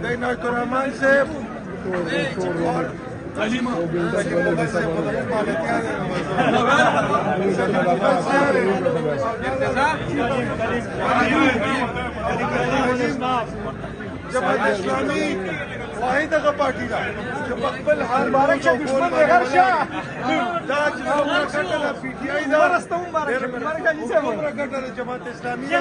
عنایت الرحمن صاحب اور سلیم جماعت اسلامي واحد هغه پارټي ده چې په خپل حال باندې دا چې څومره ګټه ده پی ټي آی ده څومره ګټه ده جماعت اسلامي ده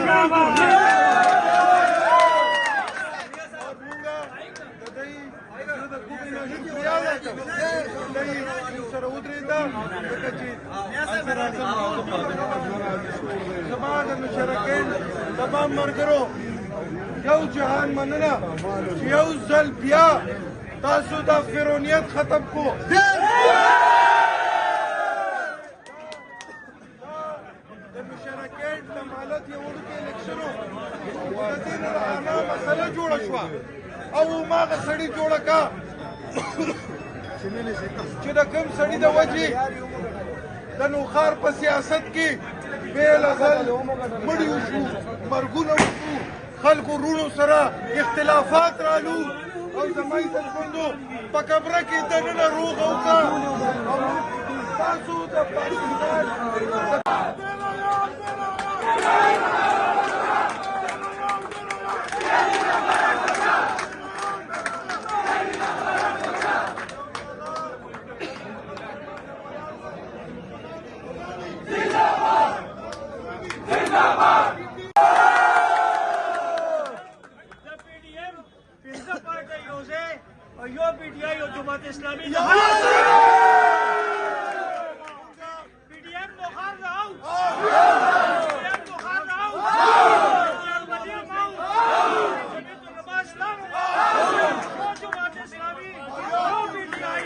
سره ودرېده ځکه چې زما د مشرکین تمام ملګرو یو جهان مننه چې یو ځل بیا تاسو دا فرعونیت ختم کو د مشرکین د مالت یو وړوکی الیکشنو د دې نه رانه مسله جوړه شوه او هماغه سړي جوړه کا چې د کوم سړي د وجې د نوښار په سیاست کې بېل ازل مړي وشو مرګونه وشو خلکو وروڼو سره اختلافات رالو او زما عزتمندو په کمره کې دننه روغه وکړه او تاسو د پاکستان यो पीटीआई और जमात इस्लामी पीटीएम तो हार रहा हूँ पीटीएम तो हार रहा हूँ जमात इस्लामी यो पीटीआई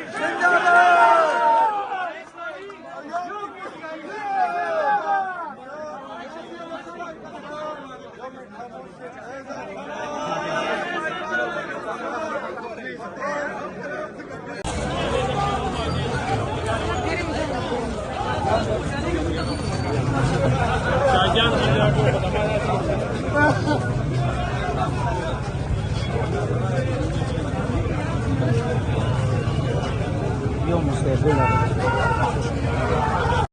Yo,